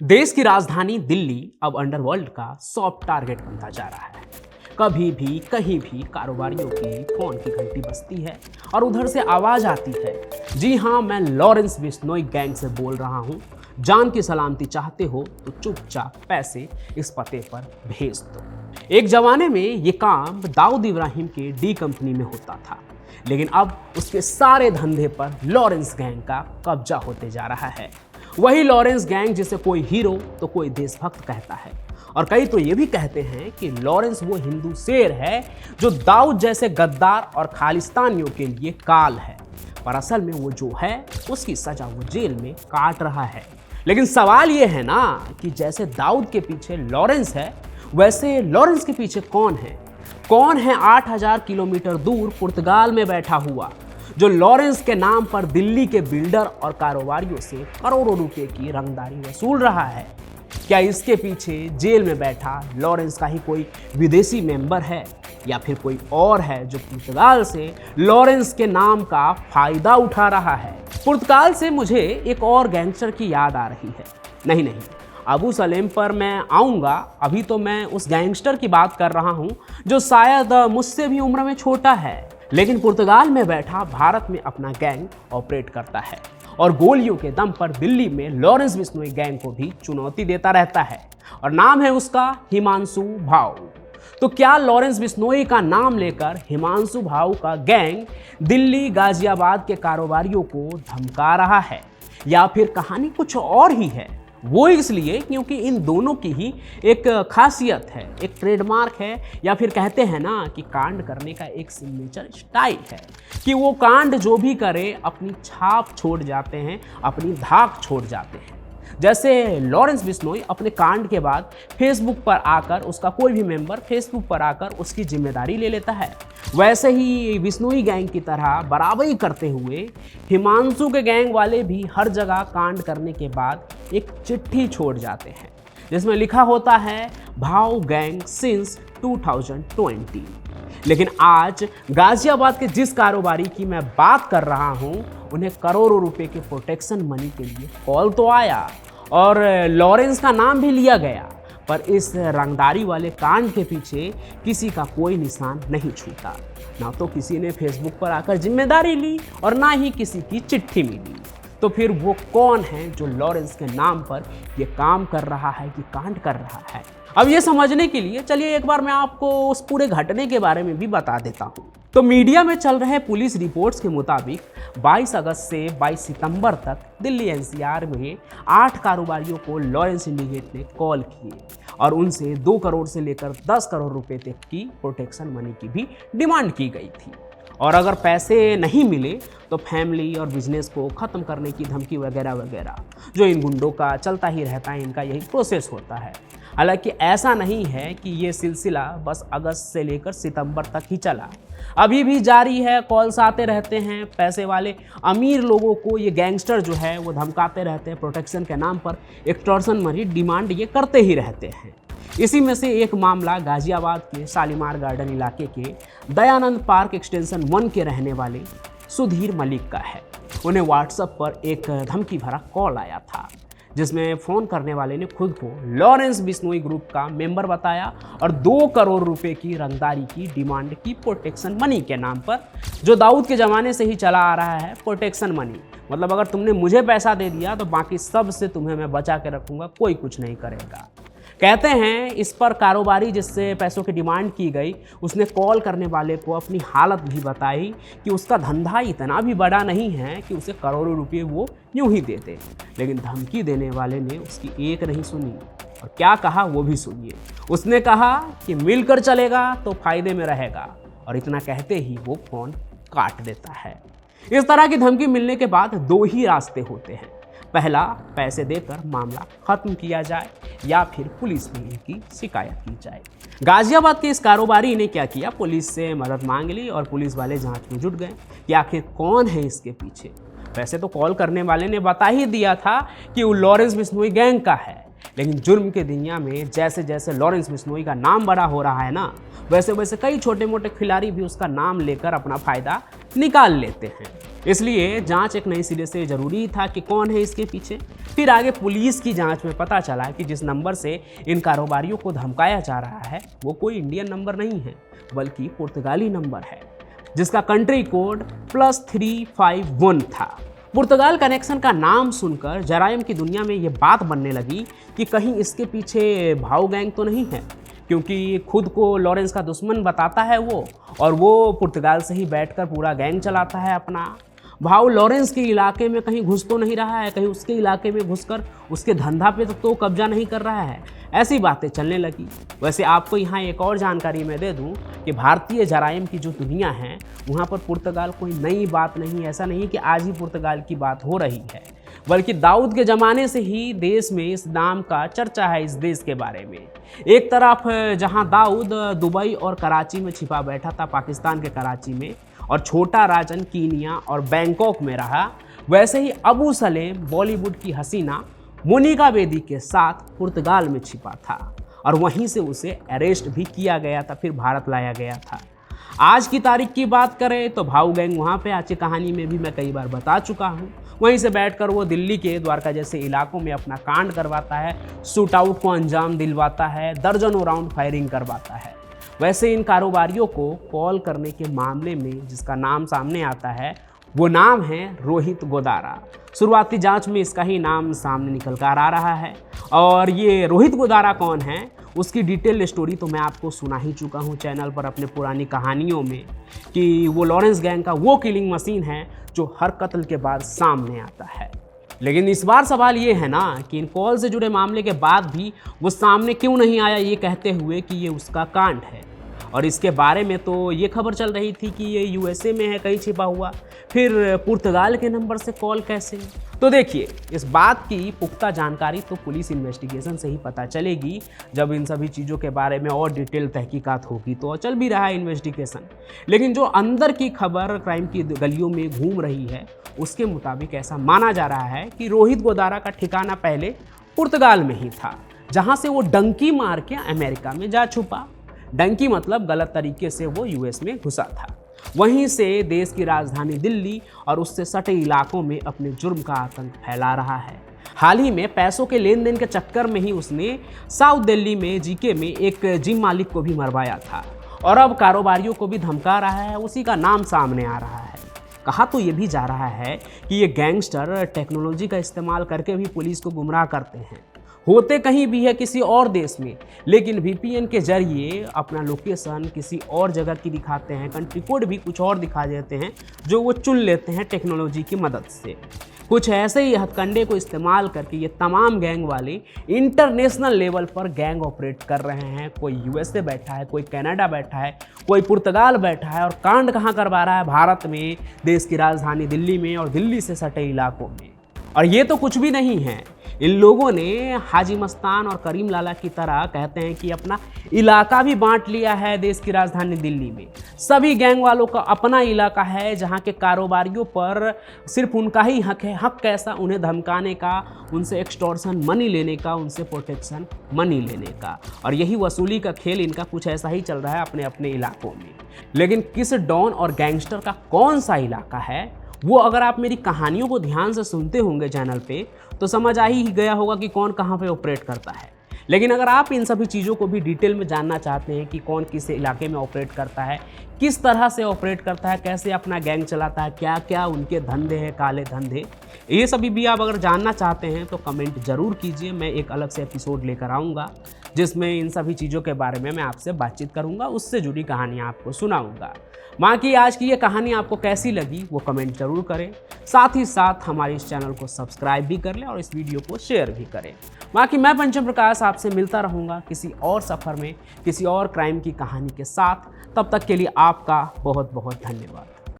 देश की राजधानी दिल्ली अब अंडरवर्ल्ड का सॉफ्ट टारगेट बनता जा रहा है। कभी भी कहीं भी कारोबारियों की फोन की घंटी बजती है और उधर से आवाज आती है, जी हाँ, मैं लॉरेंस बिश्नोई गैंग से बोल रहा हूँ। जान की सलामती चाहते हो तो चुपचाप पैसे इस पते पर भेज दो। एक जमाने में ये काम दाऊद इब्राहिम के डी कंपनी में होता था, लेकिन अब उसके सारे धंधे पर लॉरेंस गैंग का कब्जा होते जा रहा है। वही लॉरेंस गैंग जिसे कोई हीरो तो कोई देशभक्त कहता है, और कई तो ये भी कहते हैं कि लॉरेंस वो हिंदू शेर है जो दाऊद जैसे गद्दार और खालिस्तानियों के लिए काल है। पर असल में वो जो है उसकी सजा वो जेल में काट रहा है। लेकिन सवाल ये है ना कि जैसे दाऊद के पीछे लॉरेंस है, वैसे लॉरेंस के पीछे कौन है? कौन है 8000 किलोमीटर दूर पुर्तगाल में बैठा हुआ जो लॉरेंस के नाम पर दिल्ली के बिल्डर और कारोबारियों से करोड़ों रुपए की रंगदारी वसूल रहा है? क्या इसके पीछे जेल में बैठा लॉरेंस का ही कोई विदेशी मेंबर है, या फिर कोई और है जो पुर्तगाल से लॉरेंस के नाम का फायदा उठा रहा है? पुर्तगाल से मुझे एक और गैंगस्टर की याद आ रही है। नहीं, अबू सलेम पर मैं आऊँगा। अभी तो मैं उस गैंगस्टर की बात कर रहा हूँ जो शायद मुझसे भी उम्र में छोटा है, लेकिन पुर्तगाल में बैठा भारत में अपना गैंग ऑपरेट करता है और गोलियों के दम पर दिल्ली में लॉरेंस बिश्नोई गैंग को भी चुनौती देता रहता है, और नाम है उसका हिमांशु भाऊ। तो क्या लॉरेंस बिश्नोई का नाम लेकर हिमांशु भाऊ का गैंग दिल्ली गाजियाबाद के कारोबारियों को धमका रहा है, या फिर कहानी कुछ और ही है? वो इसलिए क्योंकि इन दोनों की ही एक खासियत है, एक ट्रेडमार्क है, या फिर कहते हैं ना कि कांड करने का एक सिग्नेचर स्टाइल है कि वो कांड जो भी करे अपनी छाप छोड़ जाते हैं, अपनी धाक छोड़ जाते हैं। जैसे लॉरेंस बिश्नोई अपने कांड के बाद फेसबुक पर आकर, उसका कोई भी मेंबर फेसबुक पर आकर उसकी जिम्मेदारी ले लेता है, वैसे ही बिश्नोई गैंग की तरह बराबरी करते हुए हिमांशु के गैंग वाले भी हर जगह कांड करने के बाद एक चिट्ठी छोड़ जाते हैं जिसमें लिखा होता है भाऊ गैंग सिंस 2020। लेकिन आज गाजियाबाद के जिस कारोबारी की मैं बात कर रहा हूं, उन्हें करोड़ों रुपए के प्रोटेक्शन मनी के लिए कॉल तो आया और लॉरेंस का नाम भी लिया गया, पर इस रंगदारी वाले कांड के पीछे किसी का कोई निशान नहीं छूटा। ना तो किसी ने फेसबुक पर आकर जिम्मेदारी ली और ना ही किसी की चिट्ठी मिली। तो फिर वो कौन है जो लॉरेंस के नाम पर ये काम कर रहा है कि कांड कर रहा है? अब ये समझने के लिए चलिए एक बार मैं आपको उस पूरे घटने के बारे में भी बता देता हूँ। तो मीडिया में चल रहे पुलिस रिपोर्ट्स के मुताबिक 22 अगस्त से 22 सितंबर तक दिल्ली एनसीआर में 8 कारोबारियों को लॉरेंस सिंडिकेट ने कॉल किए और उनसे 2 करोड़ से लेकर 10 करोड़ रुपए तक की प्रोटेक्शन मनी की भी डिमांड की गई थी, और अगर पैसे नहीं मिले तो फैमिली और बिजनेस को ख़त्म करने की धमकी वगैरह वगैरह, जो इन गुंडों का चलता ही रहता है, इनका यही प्रोसेस होता है। हालांकि ऐसा नहीं है कि ये सिलसिला बस अगस्त से लेकर सितंबर तक ही चला, अभी भी जारी है। कॉल्स आते रहते हैं, पैसे वाले अमीर लोगों को ये गैंगस्टर जो है वो धमकाते रहते हैं, प्रोटेक्शन के नाम पर एक्सटॉर्शन मनी डिमांड ये करते ही रहते हैं। इसी में से एक मामला गाजियाबाद के शालीमार गार्डन इलाके के दयानंद पार्क एक्सटेंशन 1 के रहने वाले सुधीर मलिक का है। उन्हें व्हाट्सएप पर एक धमकी भरा कॉल आया था जिसमें फ़ोन करने वाले ने खुद को लॉरेंस बिश्नोई ग्रुप का मेंबर बताया और 2 करोड़ रुपए की रंगदारी की डिमांड की प्रोटेक्शन मनी के नाम पर, जो दाऊद के ज़माने से ही चला आ रहा है। प्रोटेक्शन मनी मतलब अगर तुमने मुझे पैसा दे दिया तो बाकी सब से तुम्हें मैं बचा के रखूँगा, कोई कुछ नहीं करेगा। कहते हैं इस पर कारोबारी जिससे पैसों की डिमांड की गई, उसने कॉल करने वाले को अपनी हालत भी बताई कि उसका धंधा इतना भी बड़ा नहीं है कि उसे करोड़ों रुपए वो यूं ही दे दे। लेकिन धमकी देने वाले ने उसकी एक नहीं सुनी, और क्या कहा वो भी सुनिए। उसने कहा कि मिलकर चलेगा तो फायदे में रहेगा, और इतना कहते ही वो फ़ोन काट देता है। इस तरह की धमकी मिलने के बाद 2 ही रास्ते होते हैं। पहला, पैसे देकर मामला खत्म किया जाए, या फिर पुलिस में इनकी शिकायत की जाए। गाजियाबाद के इस कारोबारी ने क्या किया, पुलिस से मदद मांग ली और पुलिस वाले जांच में जुट गए कि आखिर कौन है इसके पीछे। वैसे तो कॉल करने वाले ने बता ही दिया था कि वो लॉरेंस बिश्नोई गैंग का है, लेकिन जुर्म की दुनिया में जैसे जैसे लॉरेंस बिश्नोई का नाम बड़ा हो रहा है ना, वैसे वैसे कई छोटे मोटे खिलाड़ी भी उसका नाम लेकर अपना फ़ायदा निकाल लेते हैं। इसलिए जांच एक नई सिरे से ज़रूरी था कि कौन है इसके पीछे। फिर आगे पुलिस की जांच में पता चला कि जिस नंबर से इन कारोबारियों को धमकाया जा रहा है वो कोई इंडियन नंबर नहीं है, बल्कि पुर्तगाली नंबर है, जिसका कंट्री कोड +351 था। पुर्तगाल कनेक्शन का नाम सुनकर जराइम की दुनिया में ये बात बनने लगी कि कहीं इसके पीछे भाऊ गैंग तो नहीं है, क्योंकि खुद को लॉरेंस का दुश्मन बताता है वो, और वो पुर्तगाल से ही बैठकर पूरा गैंग चलाता है अपना। भाऊ लॉरेंस के इलाके में कहीं घुस तो नहीं रहा है, कहीं उसके इलाके में घुसकर उसके धंधा पे तो कब्जा नहीं कर रहा है, ऐसी बातें चलने लगी। वैसे आपको यहाँ एक और जानकारी मैं दे दूँ कि भारतीय जराइम की जो दुनिया है वहाँ पर पुर्तगाल कोई नई बात नहीं, ऐसा नहीं कि आज ही पुर्तगाल की बात हो रही है, बल्कि दाऊद के ज़माने से ही देश में इस नाम का चर्चा है। इस देश के बारे में एक तरफ जहाँ दाऊद दुबई और कराची में छिपा बैठा था, पाकिस्तान के कराची में, और छोटा राजन कीनिया और बैंकॉक में रहा, वैसे ही अबू सलेम बॉलीवुड की हसीना मोनिका बेदी के साथ पुर्तगाल में छिपा था और वहीं से उसे अरेस्ट भी किया गया था, फिर भारत लाया गया था। आज की तारीख की बात करें तो भाऊ गैंग वहाँ पे आज की कहानी में भी मैं कई बार बता चुका हूँ, वहीं से बैठकर वो दिल्ली के द्वारका जैसे इलाकों में अपना कांड करवाता है, शूट आउट को अंजाम दिलवाता है, दर्जनों राउंड फायरिंग करवाता है। वैसे इन कारोबारियों को कॉल करने के मामले में जिसका नाम सामने आता है वो नाम है रोहित गोदारा। शुरुआती जांच में इसका ही नाम सामने निकल कर आ रहा है, और ये रोहित गोदारा कौन है उसकी डिटेल स्टोरी तो मैं आपको सुना ही चुका हूँ चैनल पर अपने पुरानी कहानियों में, कि वो लॉरेंस गैंग का वो किलिंग मशीन है जो हर कत्ल के बाद सामने आता है। लेकिन इस बार सवाल ये है ना कि इन कॉल से जुड़े मामले के बाद भी वो सामने क्यों नहीं आया, ये कहते हुए कि ये उसका कांड है। और इसके बारे में तो ये खबर चल रही थी कि ये यूएसए में है कहीं छिपा हुआ, फिर पुर्तगाल के नंबर से कॉल कैसे। तो देखिए, इस बात की पुख्ता जानकारी तो पुलिस इन्वेस्टिगेशन से ही पता चलेगी, जब इन सभी चीज़ों के बारे में और डिटेल तहकीकात होगी। तो चल भी रहा है इन्वेस्टिगेशन, लेकिन जो अंदर की खबर क्राइम की गलियों में घूम रही है उसके मुताबिक ऐसा माना जा रहा है कि रोहित गोदारा का ठिकाना पहले पुर्तगाल में ही था, जहाँ से वो डंकी मार के अमेरिका में जा छुपा। डंकी मतलब गलत तरीके से वो यूएस में घुसा था, वहीं से देश की राजधानी दिल्ली और उससे सटे इलाकों में अपने जुर्म का आतंक फैला रहा है। हाल ही में पैसों के लेन देन के चक्कर में ही उसने साउथ दिल्ली में जीके में एक जिम मालिक को भी मरवाया था, और अब कारोबारियों को भी धमका रहा है, उसी का नाम सामने आ रहा है। कहा तो ये भी जा रहा है कि ये गैंगस्टर टेक्नोलॉजी का इस्तेमाल करके भी पुलिस को गुमराह करते हैं, होते कहीं भी है किसी और देश में, लेकिन वीपीएन के जरिए अपना लोकेशन किसी और जगह की दिखाते हैं, कंट्री कोड भी कुछ और दिखा देते हैं जो वो चुन लेते हैं टेक्नोलॉजी की मदद से। कुछ ऐसे ही हथकंडे को इस्तेमाल करके ये तमाम गैंग वाले इंटरनेशनल लेवल पर गैंग ऑपरेट कर रहे हैं। कोई यूएसए बैठा है, कोई कनाडा बैठा है, कोई पुर्तगाल बैठा है, और कांड कहाँ करवा रहा है? भारत में, देश की राजधानी दिल्ली में और दिल्ली से सटे इलाकों में। और ये तो कुछ भी नहीं है, इन लोगों ने हाजी मस्तान और करीम लाला की तरह कहते हैं कि अपना इलाका भी बांट लिया है देश की राजधानी दिल्ली में। सभी गैंग वालों का अपना इलाका है जहां के कारोबारियों पर सिर्फ उनका ही हक है। हक कैसा? उन्हें धमकाने का, उनसे एक्सटॉर्शन मनी लेने का, उनसे प्रोटेक्शन मनी लेने का। और यही वसूली का खेल इनका कुछ ऐसा ही चल रहा है अपने अपने इलाकों में। लेकिन किस डॉन और गैंगस्टर का कौन सा इलाका है, वो अगर आप मेरी कहानियों को ध्यान से सुनते होंगे चैनल पे तो समझ आ ही गया होगा कि कौन कहाँ पे ऑपरेट करता है। लेकिन अगर आप इन सभी चीज़ों को भी डिटेल में जानना चाहते हैं कि कौन किस इलाके में ऑपरेट करता है, किस तरह से ऑपरेट करता है, कैसे अपना गैंग चलाता है, क्या क्या उनके धंधे हैं, काले धंधे, ये सभी भी आप अगर जानना चाहते हैं तो कमेंट ज़रूर कीजिए। मैं एक अलग से एपिसोड लेकर आऊँगा जिसमें इन सभी चीज़ों के बारे में मैं आपसे बातचीत करूँगा, उससे जुड़ी कहानियाँ आपको सुनाऊँगा। बाकी आज की ये कहानी आपको कैसी लगी वो कमेंट जरूर करें, साथ ही साथ हमारे इस चैनल को सब्सक्राइब भी कर लें और इस वीडियो को शेयर भी करें। बाकी मैं पंचम प्रकाश आपसे मिलता रहूँगा किसी और सफ़र में, किसी और क्राइम की कहानी के साथ। तब तक के लिए आपका बहुत बहुत धन्यवाद।